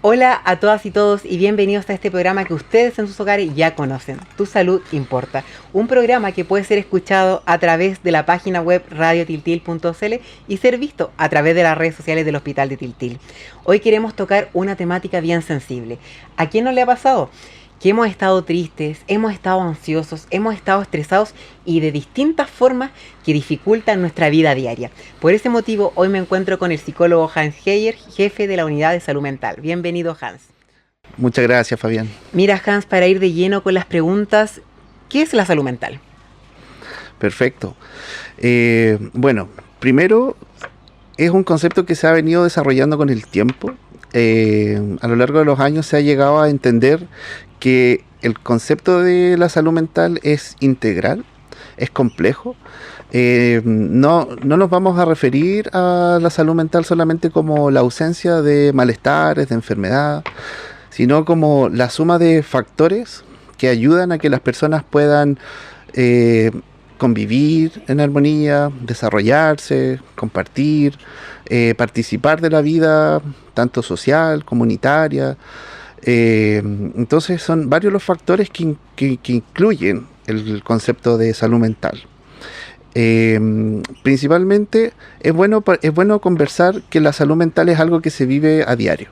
Hola a todas y todos y bienvenidos a este programa que ustedes en sus hogares ya conocen, Tu Salud Importa. Un programa que puede ser escuchado a través de la página web radiotiltil.cl y ser visto a través de las redes sociales del Hospital de Tiltil. Hoy queremos tocar una temática bien sensible. ¿A quién no le ha pasado? Que hemos estado tristes, hemos estado ansiosos, hemos estado estresados y de distintas formas que dificultan nuestra vida diaria. Por ese motivo, hoy me encuentro con el psicólogo Hans Geyer, jefe de la Unidad de Salud Mental. Bienvenido, Hans. Muchas gracias, Fabián. Mira, Hans, para ir de lleno con las preguntas, ¿qué es la salud mental? Perfecto. Bueno, primero, es un concepto que se ha venido desarrollando con el tiempo. A lo largo de los años se ha llegado a entender que el concepto de la salud mental es integral, es complejo. No nos vamos a referir a la salud mental solamente como la ausencia de malestares, de enfermedad, sino como la suma de factores que ayudan a que las personas puedan convivir en armonía, desarrollarse, compartir, participar de la vida, tanto social, comunitaria. Entonces son varios los factores que incluyen el concepto de salud mental. Principalmente es bueno conversar que la salud mental es algo que se vive a diario.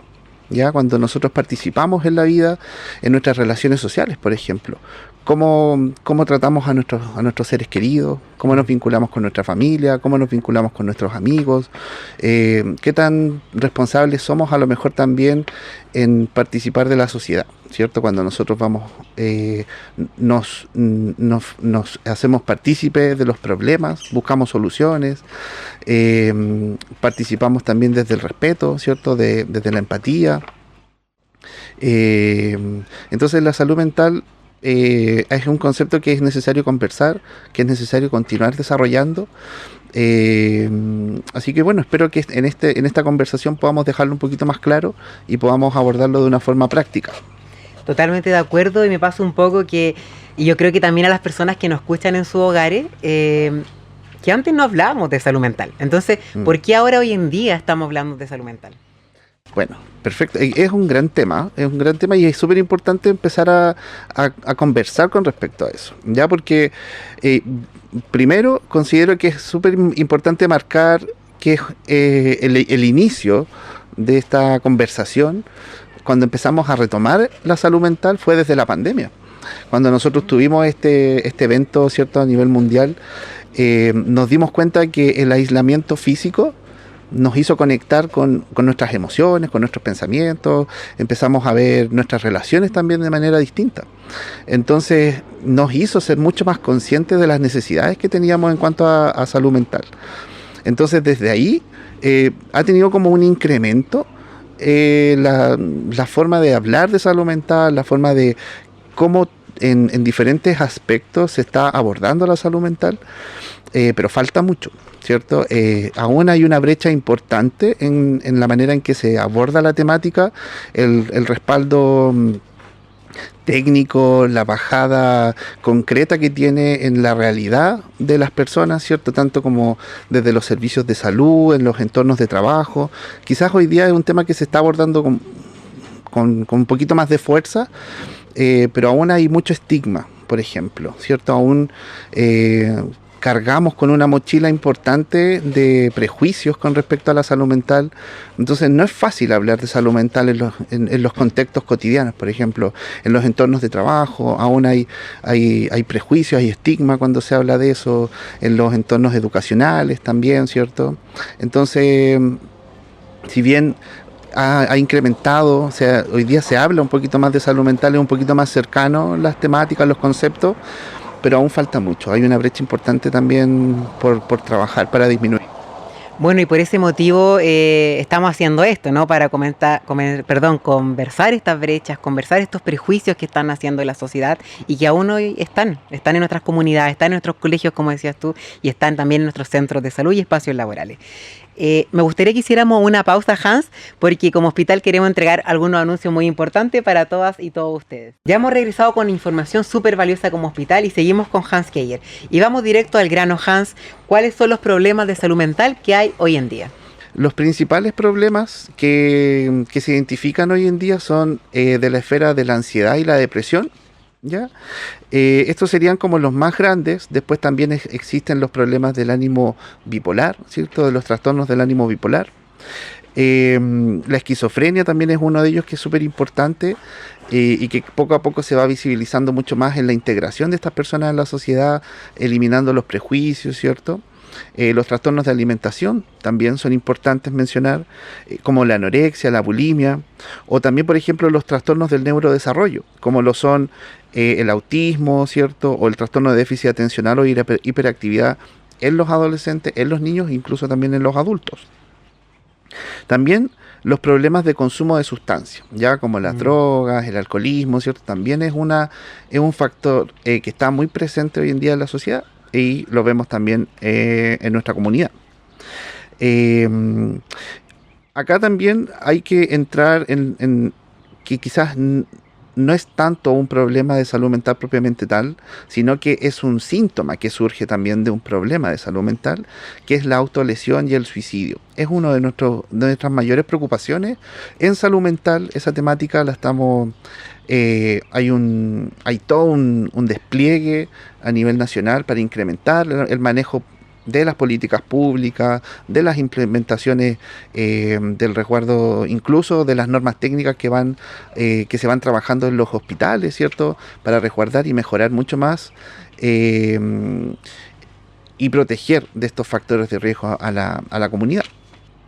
¿Ya? Cuando nosotros participamos en la vida, en nuestras relaciones sociales, por ejemplo, cómo tratamos a nuestros seres queridos, cómo nos vinculamos con nuestra familia, cómo nos vinculamos con nuestros amigos, qué tan responsables somos a lo mejor también en participar de la sociedad, ¿cierto? Cuando nosotros nos hacemos partícipes de los problemas, buscamos soluciones, participamos también desde el respeto, ¿cierto? Desde la empatía. Entonces la salud mental es un concepto que es necesario conversar, que es necesario continuar desarrollando. Así que bueno, espero que en esta conversación podamos dejarlo un poquito más claro y podamos abordarlo de una forma práctica. Totalmente de acuerdo, y me pasa un poco y yo creo que también a las personas que nos escuchan en sus hogares, que antes no hablábamos de salud mental. Entonces, ¿por qué ahora hoy en día estamos hablando de salud mental? Bueno, perfecto. Es un gran tema y es súper importante empezar a conversar con respecto a eso, ¿ya? Porque primero considero que es súper importante marcar que el inicio de esta conversación, cuando empezamos a retomar la salud mental, fue desde la pandemia. Cuando nosotros tuvimos este evento, ¿cierto?, a nivel mundial, nos dimos cuenta que el aislamiento físico nos hizo conectar con nuestras emociones, con nuestros pensamientos, empezamos a ver nuestras relaciones también de manera distinta. Entonces nos hizo ser mucho más conscientes de las necesidades que teníamos en cuanto a salud mental. Entonces desde ahí ha tenido como un incremento la forma de hablar de salud mental, la forma de cómo en diferentes aspectos se está abordando la salud mental, pero falta mucho, ¿cierto? Aún hay una brecha importante en la manera en que se aborda la temática, el respaldo técnico, la bajada concreta que tiene en la realidad de las personas, ¿cierto? Tanto como desde los servicios de salud, en los entornos de trabajo. Quizás hoy día es un tema que se está abordando con un poquito más de fuerza, pero aún hay mucho estigma, por ejemplo, ¿cierto? Aún cargamos con una mochila importante de prejuicios con respecto a la salud mental. Entonces no es fácil hablar de salud mental en los contextos cotidianos, por ejemplo, en los entornos de trabajo. Aún hay prejuicios, hay estigma cuando se habla de eso, en los entornos educacionales también, ¿cierto? Entonces, si bien ha incrementado, o sea, hoy día se habla un poquito más de salud mental, es un poquito más cercano las temáticas, los conceptos, pero aún falta mucho. Hay una brecha importante también por trabajar para disminuir. Bueno, y por ese motivo estamos haciendo esto, ¿no? Para conversar estas brechas, conversar estos prejuicios que están haciendo en la sociedad y que aún hoy están en nuestras comunidades, están en nuestros colegios, como decías tú, y están también en nuestros centros de salud y espacios laborales. Me gustaría que hiciéramos una pausa, Hans, porque como hospital queremos entregar algunos anuncios muy importantes para todas y todos ustedes. Ya hemos regresado con información súper valiosa como hospital y seguimos con Hans Geyer. Y vamos directo al grano, Hans. ¿Cuáles son los problemas de salud mental que hay hoy en día? Los principales problemas que se identifican hoy en día son de la esfera de la ansiedad y la depresión, ¿ya? Estos serían como los más grandes. Después también existen los problemas del ánimo bipolar, ¿cierto? De los trastornos del ánimo bipolar. La esquizofrenia también es uno de ellos que es súper importante y que poco a poco se va visibilizando mucho más en la integración de estas personas en la sociedad, eliminando los prejuicios, ¿cierto? Los trastornos de alimentación también son importantes mencionar, como la anorexia, la bulimia, o también, por ejemplo, los trastornos del neurodesarrollo, como lo son el autismo, ¿cierto? O el trastorno de déficit atencional o hiperactividad en los adolescentes, en los niños, incluso también en los adultos. También los problemas de consumo de sustancias, ya como las drogas, el alcoholismo, ¿cierto? También es un factor que está muy presente hoy en día en la sociedad y lo vemos también en nuestra comunidad. Acá también hay que entrar en que quizás no es tanto un problema de salud mental propiamente tal, sino que es un síntoma que surge también de un problema de salud mental, que es la autolesión y el suicidio. Es uno de nuestras mayores preocupaciones en salud mental. Esa temática la estamos... hay todo un despliegue a nivel nacional para incrementar el manejo de las políticas públicas, de las implementaciones del resguardo, incluso de las normas técnicas que se van trabajando en los hospitales, ¿cierto? Para resguardar y mejorar mucho más y proteger de estos factores de riesgo a la comunidad.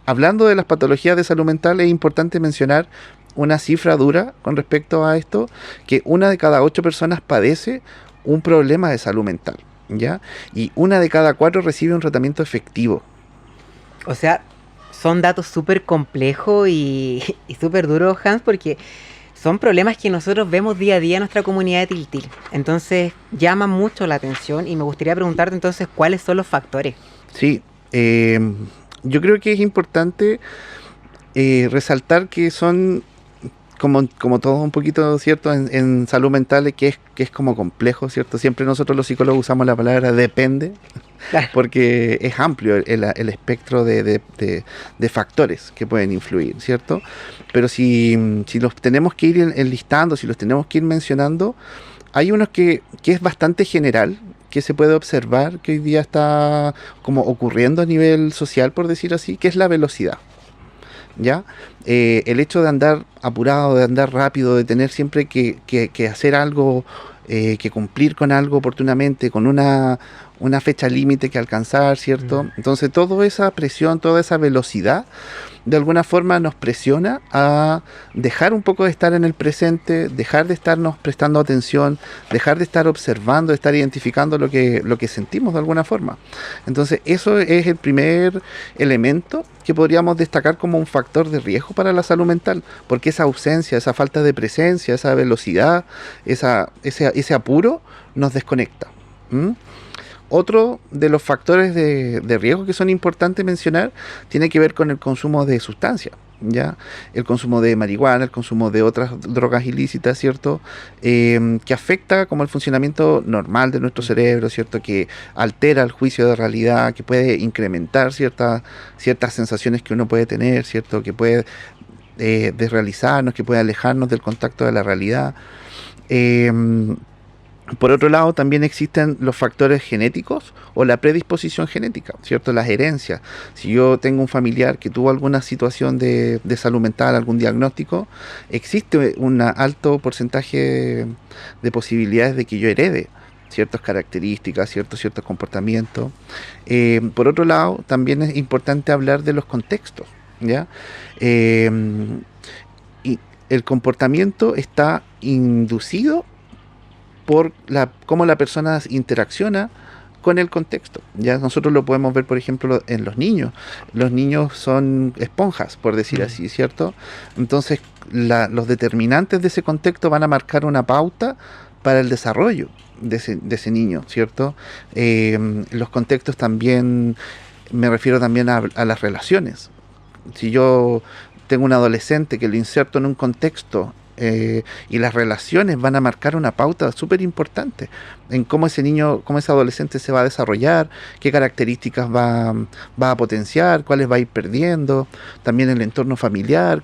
Hablando de las patologías de salud mental, es importante mencionar una cifra dura con respecto a esto, que 1 de cada 8 personas padece un problema de salud mental, ¿ya? Y 1 de cada 4 recibe un tratamiento efectivo. O sea, son datos súper complejos y súper duros, Hans, porque son problemas que nosotros vemos día a día en nuestra comunidad de Tiltil. Entonces, llama mucho la atención y me gustaría preguntarte entonces cuáles son los factores. Sí, yo creo que es importante resaltar que son... Como todo un poquito, ¿cierto? En salud mental, que es como complejo, ¿cierto? Siempre nosotros los psicólogos usamos la palabra depende, claro, porque es amplio el espectro de factores que pueden influir, ¿cierto? Pero si los tenemos que ir enlistando, si los tenemos que ir mencionando, hay unos que es bastante general, que se puede observar, que hoy día está como ocurriendo a nivel social, por decir así, que es la velocidad. ¿Ya? El hecho de andar apurado, de andar rápido, de tener siempre que hacer algo, que cumplir con algo oportunamente, con una fecha límite que alcanzar, ¿cierto? Entonces toda esa presión, toda esa velocidad, de alguna forma nos presiona a dejar un poco de estar en el presente, dejar de estarnos prestando atención, dejar de estar observando, de estar identificando lo que sentimos de alguna forma. Entonces eso es el primer elemento que podríamos destacar como un factor de riesgo para la salud mental, porque esa ausencia, esa falta de presencia, esa velocidad, ese apuro nos desconecta. Otro de los factores de riesgo que son importantes mencionar tiene que ver con el consumo de sustancias, ¿ya? El consumo de marihuana, el consumo de otras drogas ilícitas, ¿cierto? Que afecta como el funcionamiento normal de nuestro cerebro, ¿cierto? Que altera el juicio de realidad, que puede incrementar ciertas sensaciones que uno puede tener, ¿cierto? Que puede desrealizarnos, que puede alejarnos del contacto de la realidad. Por otro lado, también existen los factores genéticos o la predisposición genética, ¿cierto? Las herencias. Si yo tengo un familiar que tuvo alguna situación de salud mental, algún diagnóstico, existe un alto porcentaje de posibilidades de que yo herede ciertas características, ciertos comportamientos. Por otro lado, también es importante hablar de los contextos, ¿ya? Y el comportamiento está inducido por cómo la persona interacciona con el contexto. Ya nosotros lo podemos ver, por ejemplo, en los niños. Los niños son esponjas, por decir así, ¿cierto? Entonces, los determinantes de ese contexto van a marcar una pauta para el desarrollo de ese niño, ¿cierto? Los contextos también, me refiero también a las relaciones. Si yo tengo un adolescente que lo inserto en un contexto y las relaciones van a marcar una pauta súper importante en cómo ese niño, cómo ese adolescente se va a desarrollar, qué características va a potenciar, cuáles va a ir perdiendo, también el entorno familiar,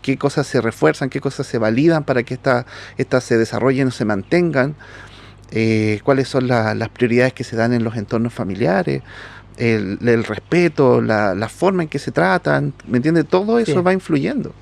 qué cosas se refuerzan, qué cosas se validan para que estas se desarrollen o se mantengan, cuáles son las prioridades que se dan en los entornos familiares, el respeto, la forma en que se tratan, ¿me entiendes? Todo eso va influyendo.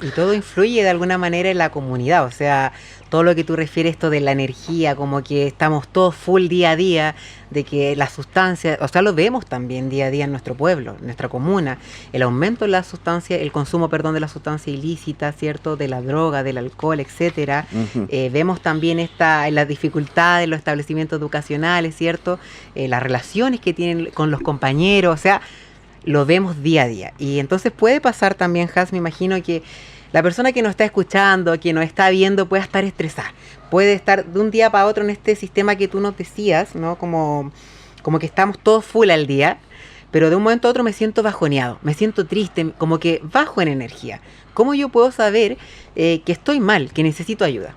Y todo influye de alguna manera en la comunidad, o sea, todo lo que tú refieres, esto de la energía, como que estamos todos full día a día, de que las sustancias, o sea, lo vemos también día a día en nuestro pueblo, en nuestra comuna, el aumento de la sustancia, el consumo, perdón, de la sustancia ilícita, ¿cierto?, de la droga, del alcohol, etcétera. Vemos también las dificultades en los establecimientos educacionales, ¿cierto?, las relaciones que tienen con los compañeros, o sea, lo vemos día a día. Y entonces puede pasar también, Has, me imagino que la persona que nos está escuchando, que nos está viendo, puede estar estresada. Puede estar de un día para otro en este sistema que tú nos decías, ¿no? Como que estamos todos full al día, pero de un momento a otro me siento bajoneado, me siento triste, como que bajo en energía. ¿Cómo yo puedo saber que estoy mal, que necesito ayuda?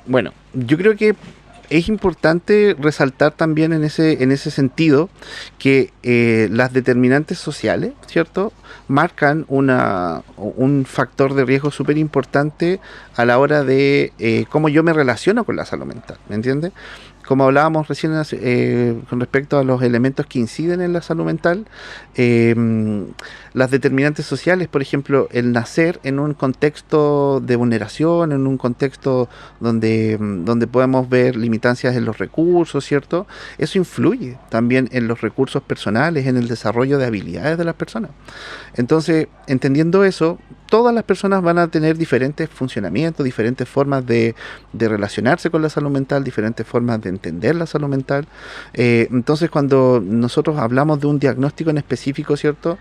Bueno, yo creo que es importante resaltar también en ese sentido que las determinantes sociales, ¿cierto?, marcan un factor de riesgo súper importante a la hora de cómo yo me relaciono con la salud mental, ¿me entiendes? Como hablábamos recién con respecto a los elementos que inciden en la salud mental, las determinantes sociales, por ejemplo, el nacer en un contexto de vulneración, en un contexto donde podemos ver limitancias en los recursos, ¿cierto? Eso influye también en los recursos personales, en el desarrollo de habilidades de las personas. Entonces, entendiendo eso, todas las personas van a tener diferentes funcionamientos, diferentes formas de relacionarse con la salud mental, diferentes formas de entender la salud mental. Entonces, cuando nosotros hablamos de un diagnóstico en específico, ¿cierto?,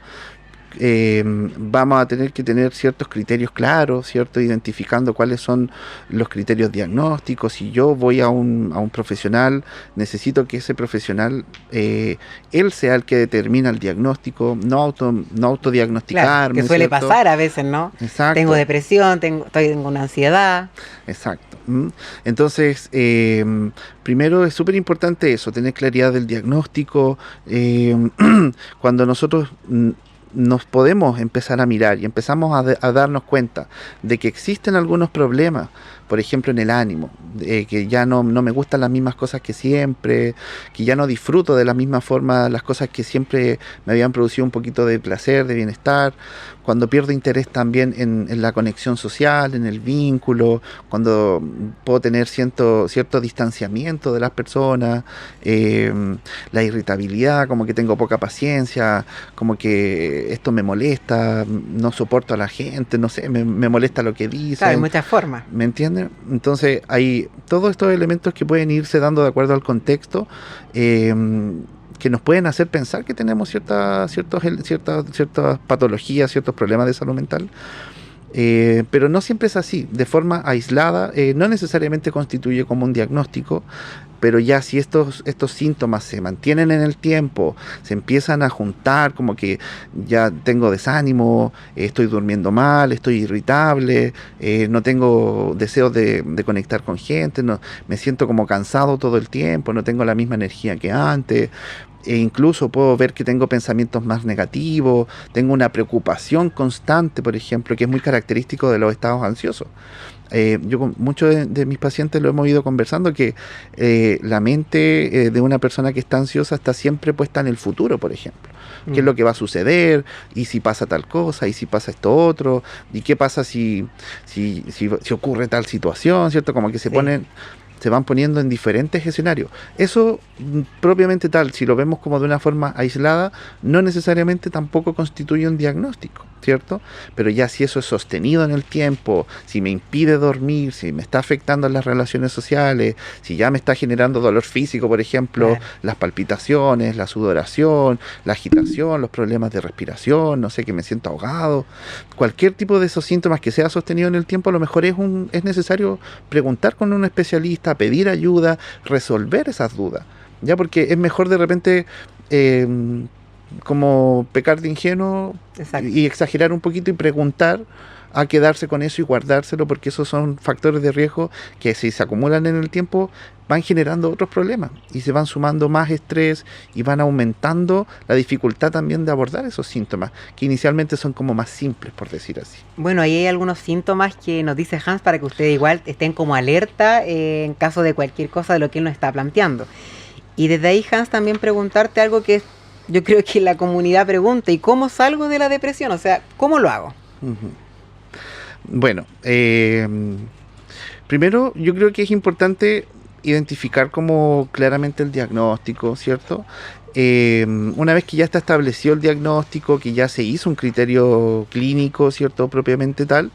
vamos a tener que tener ciertos criterios claros, ¿cierto?, identificando cuáles son los criterios diagnósticos. Si yo voy a un profesional, necesito que ese profesional, él sea el que determina el diagnóstico, no autodiagnosticarme. Claro, que suele pasar a veces, ¿no? Exacto. Tengo depresión, tengo una ansiedad. Exacto. Entonces, primero es súper importante eso, tener claridad del diagnóstico. Cuando nosotros nos podemos empezar a mirar y empezamos a darnos cuenta de que existen algunos problemas, por ejemplo en el ánimo, que ya no me gustan las mismas cosas que siempre, que ya no disfruto de la misma forma las cosas que siempre me habían producido un poquito de placer, de bienestar, cuando pierdo interés también en la conexión social, en el vínculo, cuando puedo tener cierto distanciamiento de las personas, la irritabilidad, como que tengo poca paciencia, como que esto me molesta, no soporto a la gente, no sé, me molesta lo que dicen. Claro, hay muchas formas. ¿Me entiendes? Entonces hay todos estos elementos que pueden irse dando de acuerdo al contexto, que nos pueden hacer pensar que tenemos ciertas patologías, ciertos problemas de salud mental. Pero no siempre es así. De forma aislada no necesariamente constituye como un diagnóstico, pero ya si estos síntomas se mantienen en el tiempo, se empiezan a juntar, como que ya tengo desánimo, estoy durmiendo mal, estoy irritable, no tengo deseos de conectar con gente, me siento como cansado todo el tiempo, no tengo la misma energía que antes, e incluso puedo ver que tengo pensamientos más negativos, tengo una preocupación constante, por ejemplo, que es muy característico de los estados ansiosos. Yo con muchos de mis pacientes lo hemos ido conversando, que la mente de una persona que está ansiosa está siempre puesta en el futuro, por ejemplo. ¿Qué es lo que va a suceder? ¿Y si pasa tal cosa? ¿Y si pasa esto otro? ¿Y qué pasa si ocurre tal situación? ¿Cierto? Como que se van poniendo en diferentes escenarios. Eso propiamente tal, si lo vemos como de una forma aislada, no necesariamente tampoco constituye un diagnóstico, ¿cierto? Pero ya si eso es sostenido en el tiempo, si me impide dormir, si me está afectando en las relaciones sociales, si ya me está generando dolor físico, por ejemplo, las palpitaciones, la sudoración, la agitación, los problemas de respiración, no sé, que me siento ahogado, cualquier tipo de esos síntomas que sea sostenido en el tiempo, a lo mejor es necesario preguntar con un especialista, pedir ayuda, resolver esas dudas, ya, porque es mejor de repente como pecar de ingenuo Exacto. y exagerar un poquito y preguntar a quedarse con eso y guardárselo, porque esos son factores de riesgo que si se acumulan en el tiempo van generando otros problemas y se van sumando más estrés y van aumentando la dificultad también de abordar esos síntomas que inicialmente son como más simples, por decir así. Bueno, ahí hay algunos síntomas que nos dice Hans para que ustedes igual estén como alerta en caso de cualquier cosa de lo que él nos está planteando. Y desde ahí, Hans, también preguntarte algo que yo creo que la comunidad pregunta: ¿y cómo salgo de la depresión? O sea, ¿cómo lo hago? Uh-huh. Bueno, primero yo creo que es importante identificar como claramente el diagnóstico, ¿cierto? Una vez que ya está establecido el diagnóstico, que ya se hizo un criterio clínico, ¿cierto? Propiamente tal,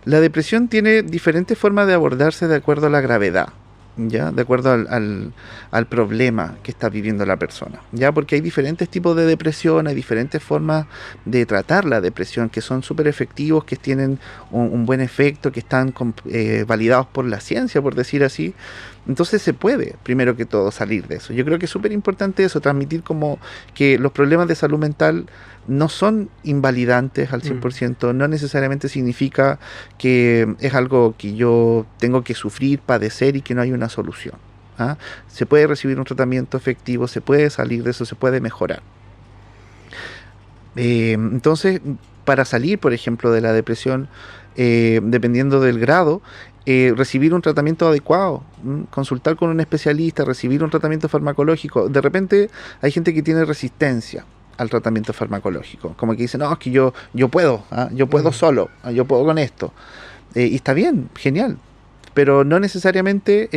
la depresión tiene diferentes formas de abordarse de acuerdo a la gravedad. ¿Ya? De acuerdo al problema que está viviendo la persona, ¿ya? Porque hay diferentes tipos de depresión, hay diferentes formas de tratar la depresión que son súper efectivos, que tienen un buen efecto, que están validados por la ciencia, por decir así. Entonces se puede, primero que todo, salir de eso. Yo creo que es súper importante eso, transmitir como que los problemas de salud mental no son invalidantes al 100%, no necesariamente significa que es algo que yo tengo que sufrir, padecer y que no hay una solución. ¿Ah? Se puede recibir un tratamiento efectivo, se puede salir de eso, se puede mejorar. Entonces, para salir, por ejemplo, de la depresión, dependiendo del grado, recibir un tratamiento adecuado, consultar con un especialista, recibir un tratamiento farmacológico. De repente hay gente que tiene resistencia al tratamiento farmacológico, como que dice, no, es que yo puedo, yo puedo solo, yo puedo con esto, y está bien, genial, pero no necesariamente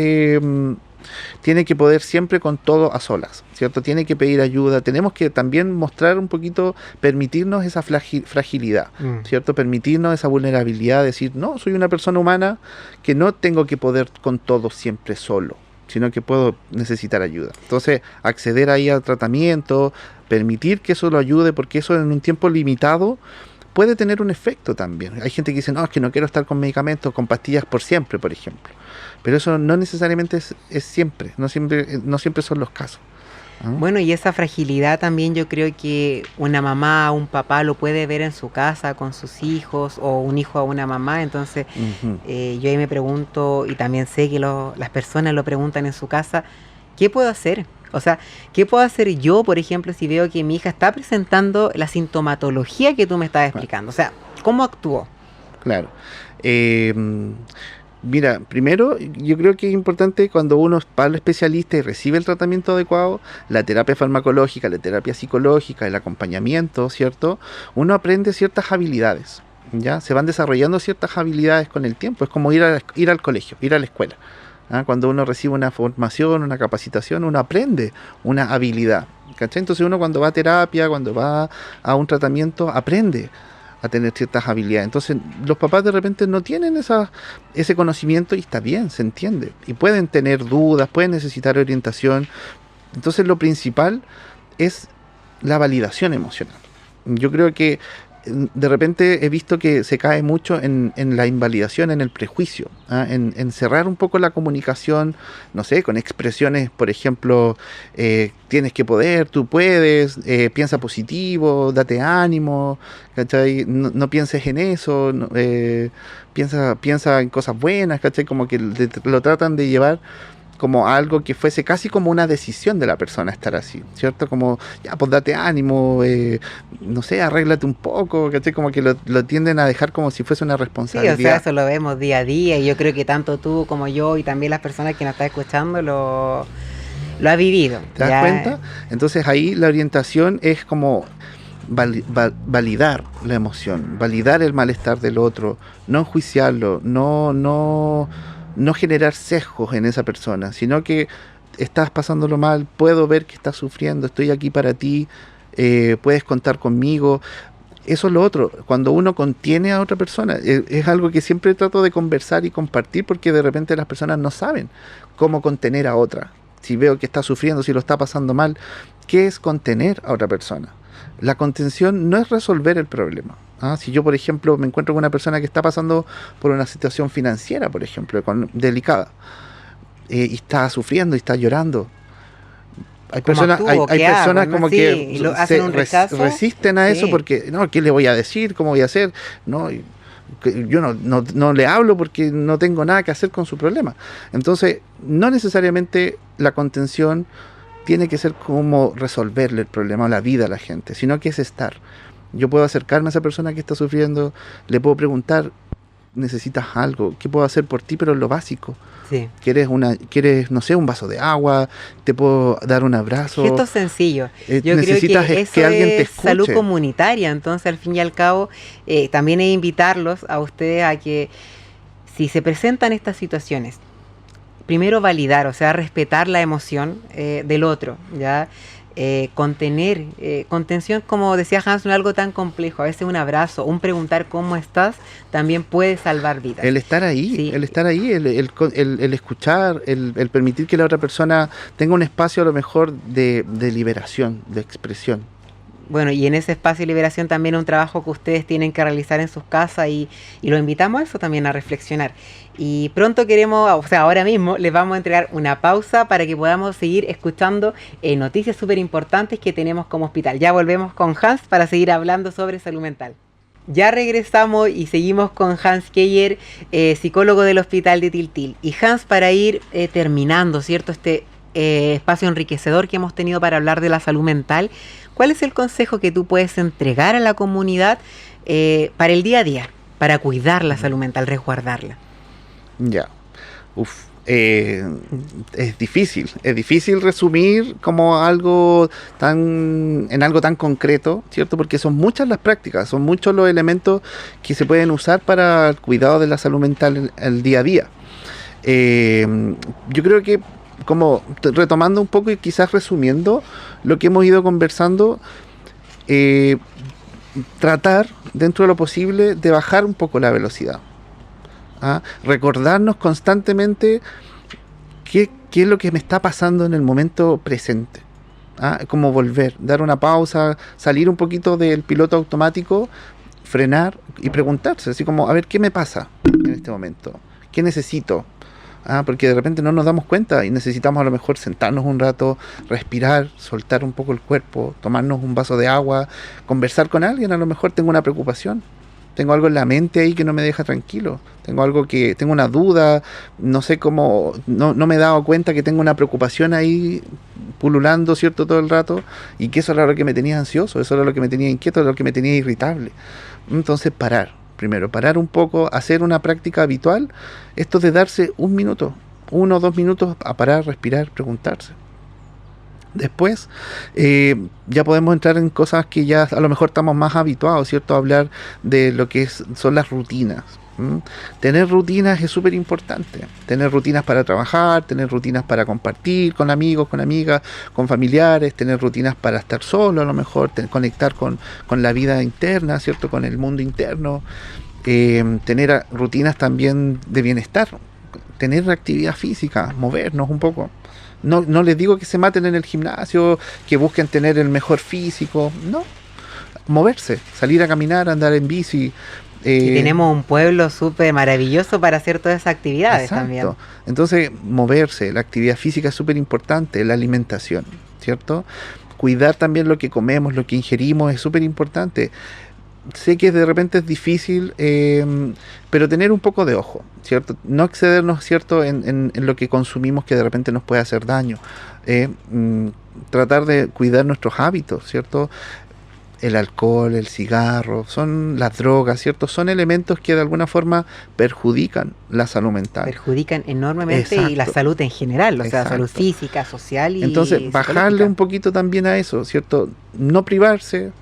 tiene que poder siempre con todo a solas, ¿cierto? Tiene que pedir ayuda, tenemos que también mostrar un poquito, permitirnos esa fragilidad, ¿cierto? Permitirnos esa vulnerabilidad, decir, no, soy una persona humana que no tengo que poder con todo siempre solo, sino que puedo necesitar ayuda. Entonces, acceder ahí al tratamiento, permitir que eso lo ayude, porque eso en un tiempo limitado puede tener un efecto también. Hay gente que dice, no, es que no quiero estar con medicamentos, con pastillas por siempre, por ejemplo. Pero eso no necesariamente es siempre, no siempre son los casos. Bueno, y esa fragilidad también yo creo que una mamá o un papá lo puede ver en su casa con sus hijos, o un hijo a una mamá. Entonces yo ahí me pregunto, y también sé que las personas lo preguntan en su casa, ¿qué puedo hacer? O sea, ¿qué puedo hacer yo, por ejemplo, si veo que mi hija está presentando la sintomatología que tú me estás explicando? O sea, ¿cómo actúo? Claro. Mira, primero yo creo que es importante cuando uno va al especialista y recibe el tratamiento adecuado, la terapia farmacológica, la terapia psicológica, el acompañamiento, ¿cierto? Uno aprende ciertas habilidades, ¿ya? Se van desarrollando ciertas habilidades con el tiempo, es como ir al colegio, ir a la escuela. Cuando uno recibe una formación, una capacitación, uno aprende una habilidad, ¿cachai? Entonces uno cuando va a terapia, cuando va a un tratamiento, aprende a tener ciertas habilidades. Entonces los papás de repente no tienen ese conocimiento, y está bien, se entiende. Y pueden tener dudas, pueden necesitar orientación. Entonces lo principal es la validación emocional. Yo creo que de repente he visto que se cae mucho en la invalidación, en el prejuicio, en cerrar un poco la comunicación, no sé, con expresiones, por ejemplo, tienes que poder, tú puedes, piensa positivo, date ánimo, ¿cachai? No pienses en eso, piensa en cosas buenas, ¿cachai? Como que lo tratan de llevar como algo que fuese casi como una decisión de la persona estar así, ¿cierto? Como, ya, pues date ánimo, no sé, arréglate un poco, ¿cachai? Como que lo tienden a dejar como si fuese una responsabilidad. Sí, o sea, eso lo vemos día a día, y yo creo que tanto tú como yo y también las personas que nos están escuchando lo ha vivido. ¿Te das cuenta? Entonces ahí la orientación es como validar la emoción, validar el malestar del otro, no enjuiciarlo, no generar sesgos en esa persona, sino que estás pasándolo mal, puedo ver que estás sufriendo, estoy aquí para ti, puedes contar conmigo. Eso es lo otro, cuando uno contiene a otra persona, es algo que siempre trato de conversar y compartir, porque de repente las personas no saben cómo contener a otra. Si veo que está sufriendo, si lo está pasando mal, ¿qué es contener a otra persona? La contención no es resolver el problema. Si yo, por ejemplo, me encuentro con una persona que está pasando por una situación financiera, por ejemplo, delicada, y está sufriendo y está llorando, hay ¿cómo personas, actúo? hay ¿Qué personas hago? ¿No? como Sí, que y hacen un rechazo. resisten a eso Sí. porque, no, ¿qué le voy a decir? ¿Cómo voy a hacer? No, que yo no le hablo porque no tengo nada que hacer con su problema. Entonces, no necesariamente la contención tiene que ser como resolverle el problema o la vida a la gente, sino que es estar. Yo puedo acercarme a esa persona que está sufriendo, le puedo preguntar, ¿necesitas algo? ¿Qué puedo hacer por ti? Pero lo básico. Sí. ¿Quieres, no sé, un vaso de agua? ¿Te puedo dar un abrazo? Gestos sencillos. Yo Necesitas creo que eso que alguien te es salud escuche. comunitaria. Entonces, al fin y al cabo, también es invitarlos a ustedes a que, si se presentan estas situaciones, primero validar, o sea, respetar la emoción del otro, ¿ya? Contención, como decía Hans, no es algo tan complejo. A veces un abrazo, un preguntar cómo estás, también puede salvar vidas. El estar ahí, Sí. el escuchar, el permitir que la otra persona tenga un espacio a lo mejor de liberación, de expresión. Bueno, y en ese espacio de liberación también un trabajo que ustedes tienen que realizar en sus casas y lo invitamos a eso también, a reflexionar. Y pronto queremos, o sea, ahora mismo les vamos a entregar una pausa para que podamos seguir escuchando noticias súper importantes que tenemos como hospital. Ya volvemos con Hans para seguir hablando sobre salud mental. Ya regresamos y seguimos con Hans Keller, psicólogo del Hospital de Tiltil. Y Hans, para ir terminando, ¿cierto? Este espacio enriquecedor que hemos tenido para hablar de la salud mental, ¿cuál es el consejo que tú puedes entregar a la comunidad para el día a día, para cuidar la salud mental, resguardarla? Ya. Es difícil resumir como algo en algo tan concreto, ¿cierto? Porque son muchas las prácticas, son muchos los elementos que se pueden usar para el cuidado de la salud mental el día a día. Yo creo que, como retomando un poco y quizás resumiendo lo que hemos ido conversando, tratar dentro de lo posible de bajar un poco la velocidad. Recordarnos constantemente qué es lo que me está pasando en el momento presente. Como volver, dar una pausa, salir un poquito del piloto automático, frenar y preguntarse, así como, a ver, ¿qué me pasa en este momento? ¿Qué necesito? Porque de repente no nos damos cuenta y necesitamos a lo mejor sentarnos un rato, respirar, soltar un poco el cuerpo, tomarnos un vaso de agua, conversar con alguien. A lo mejor tengo una preocupación, tengo algo en la mente ahí que no me deja tranquilo, tengo una duda, no sé cómo, no me he dado cuenta que tengo una preocupación ahí pululando, ¿cierto?, todo el rato, y que eso era lo que me tenía ansioso, eso era lo que me tenía inquieto, lo que me tenía irritable. Entonces primero parar un poco, hacer una práctica habitual, esto de darse 1 o 2 minutos a parar, respirar, preguntarse. Después ya podemos entrar en cosas que ya a lo mejor estamos más habituados, ¿cierto? A hablar de lo que son las rutinas. Tener rutinas es súper importante. Tener rutinas para trabajar, tener rutinas para compartir con amigos, con amigas, con familiares, tener rutinas para estar solo, a lo mejor conectar con la vida interna, ¿cierto? Con el mundo interno. Tener rutinas también de bienestar. Tener actividad física, movernos un poco. No les digo que se maten en el gimnasio, que busquen tener el mejor físico, no. Moverse, salir a caminar, andar en bici. Y tenemos un pueblo súper maravilloso para hacer todas esas actividades. Exacto. También. Entonces, moverse, la actividad física es súper importante, la alimentación, ¿cierto? Cuidar también lo que comemos, lo que ingerimos es súper importante. Sé que de repente es difícil, pero tener un poco de ojo, ¿cierto? No excedernos, ¿cierto?, en lo que consumimos que de repente nos puede hacer daño. Tratar de cuidar nuestros hábitos, ¿cierto? El alcohol, el cigarro, son las drogas, ¿cierto? Son elementos que de alguna forma perjudican la salud mental. Perjudican enormemente. Exacto. Y la salud en general, o sea, salud física, social y entonces, bajarle un poquito también a eso, ¿cierto? No privarse,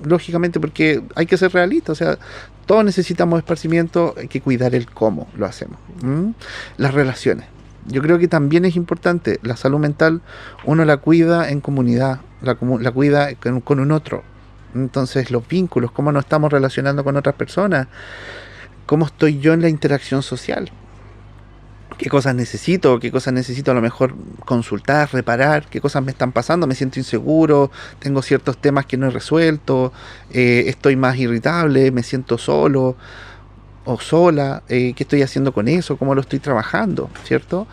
lógicamente, porque hay que ser realistas, o sea, todos necesitamos esparcimiento, hay que cuidar el cómo lo hacemos. Las relaciones. Yo creo que también es importante, la salud mental uno la cuida en comunidad, la cuida con un otro. Entonces los vínculos, cómo nos estamos relacionando con otras personas, cómo estoy yo en la interacción social, qué cosas necesito a lo mejor consultar, reparar, qué cosas me están pasando, me siento inseguro, tengo ciertos temas que no he resuelto, estoy más irritable, me siento solo. o sola, qué estoy haciendo con eso, cómo lo estoy trabajando, ¿cierto?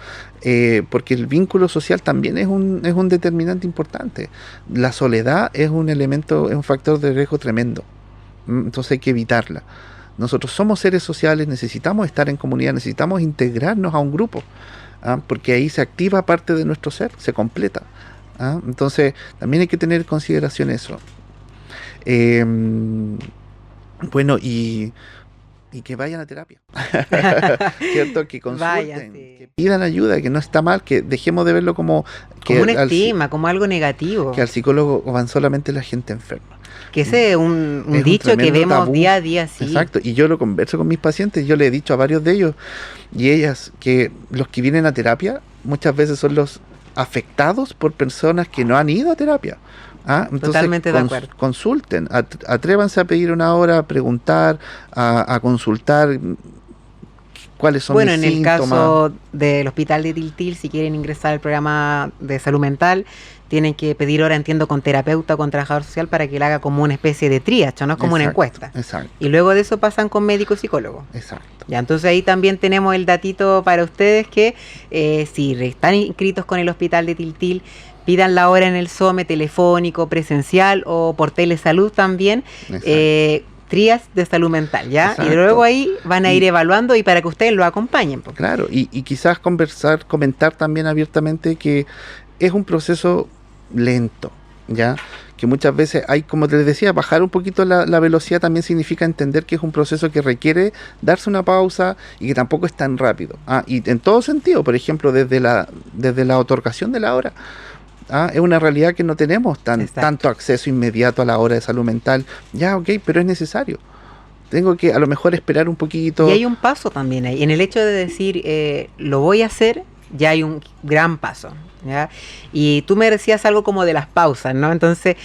Porque el vínculo social también es un determinante importante. La soledad es un elemento, es un factor de riesgo tremendo. Entonces hay que evitarla. Nosotros somos seres sociales, necesitamos estar en comunidad, necesitamos integrarnos a un grupo, porque ahí se activa parte de nuestro ser, se completa. Entonces también hay que tener en consideración eso. Bueno, y que vayan a terapia, ¿cierto? Que consulten, que pidan ayuda, que no está mal, que dejemos de verlo como un estigma, como algo negativo. Que al psicólogo van solamente la gente enferma. Que ese es un dicho que vemos tabú. Día a día, sí. Exacto, y yo lo converso con mis pacientes, yo le he dicho a varios de ellos y ellas que los que vienen a terapia muchas veces son los afectados por personas que no han ido a terapia. Entonces, totalmente de acuerdo. Consulten, atrévanse a pedir una hora, a preguntar, a consultar cuáles son mis síntomas. Bueno, en el caso del Hospital de Tiltil, si quieren ingresar al programa de salud mental, tienen que pedir hora, entiendo, con terapeuta o con trabajador social para que le haga como una especie de triage, ¿no? Es como una encuesta. Exacto. Y luego de eso pasan con médico y psicólogo. Exacto. Ya, entonces ahí también tenemos el datito para ustedes que si están inscritos con el Hospital de Tiltil, pidan la hora en el SOME telefónico, presencial o por telesalud también, trías de salud mental, ¿ya? Exacto. Y luego ahí van a ir evaluando y para que ustedes lo acompañen. Claro, y quizás comentar también abiertamente que es un proceso lento, ¿ya? Que muchas veces hay, como te decía, bajar un poquito la velocidad también significa entender que es un proceso que requiere darse una pausa y que tampoco es tan rápido. Y en todo sentido, por ejemplo, desde la otorgación de la hora. Es una realidad que no tenemos tanto acceso inmediato a la hora de salud mental. Ya, ok, pero es necesario. Tengo que a lo mejor esperar un poquito. Y hay un paso también ahí. En el hecho de decir, lo voy a hacer, ya hay un gran paso, ¿ya? Y tú me decías algo como de las pausas, ¿no? Entonces,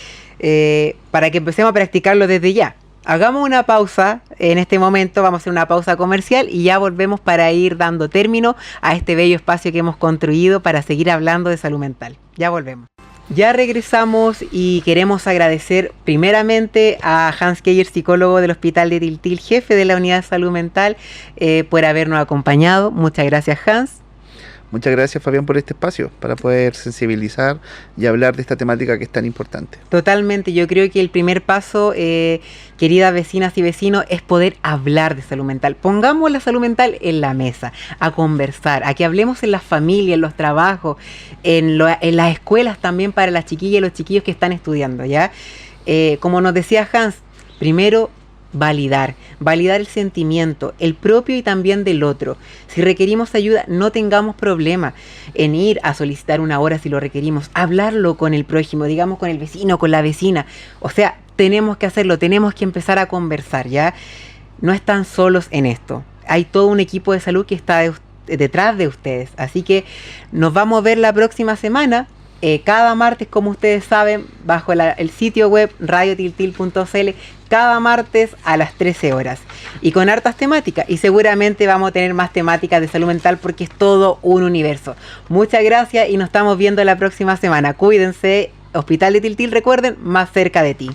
para que empecemos a practicarlo desde ya. Hagamos una pausa en este momento, vamos a hacer una pausa comercial y ya volvemos para ir dando término a este bello espacio que hemos construido para seguir hablando de salud mental. Ya volvemos. Ya regresamos y queremos agradecer primeramente a Hans Keller, psicólogo del Hospital de Tiltil, jefe de la Unidad de Salud Mental, por habernos acompañado. Muchas gracias, Hans. Muchas gracias, Fabián, por este espacio para poder sensibilizar y hablar de esta temática que es tan importante. Totalmente, yo creo que el primer paso, queridas vecinas y vecinos, es poder hablar de salud mental. Pongamos la salud mental en la mesa, a conversar, a que hablemos en las familias, en los trabajos, en las escuelas también para las chiquillas y los chiquillos que están estudiando, ¿ya? Como nos decía Hans, primero validar el sentimiento, el propio y también del otro. Si requerimos ayuda, no tengamos problema en ir a solicitar una hora si lo requerimos, hablarlo con el prójimo, digamos con el vecino, con la vecina. O sea, tenemos que hacerlo, tenemos que empezar a conversar, ¿ya? No están solos en esto. Hay todo un equipo de salud que está detrás de ustedes. Así que nos vamos a ver la próxima semana. Cada martes, como ustedes saben, bajo el sitio web radiotiltil.cl, cada martes a las 13 horas y con hartas temáticas, y seguramente vamos a tener más temáticas de salud mental porque es todo un universo. Muchas gracias y nos estamos viendo la próxima semana. Cuídense. Hospital de Tiltil, recuerden, más cerca de ti.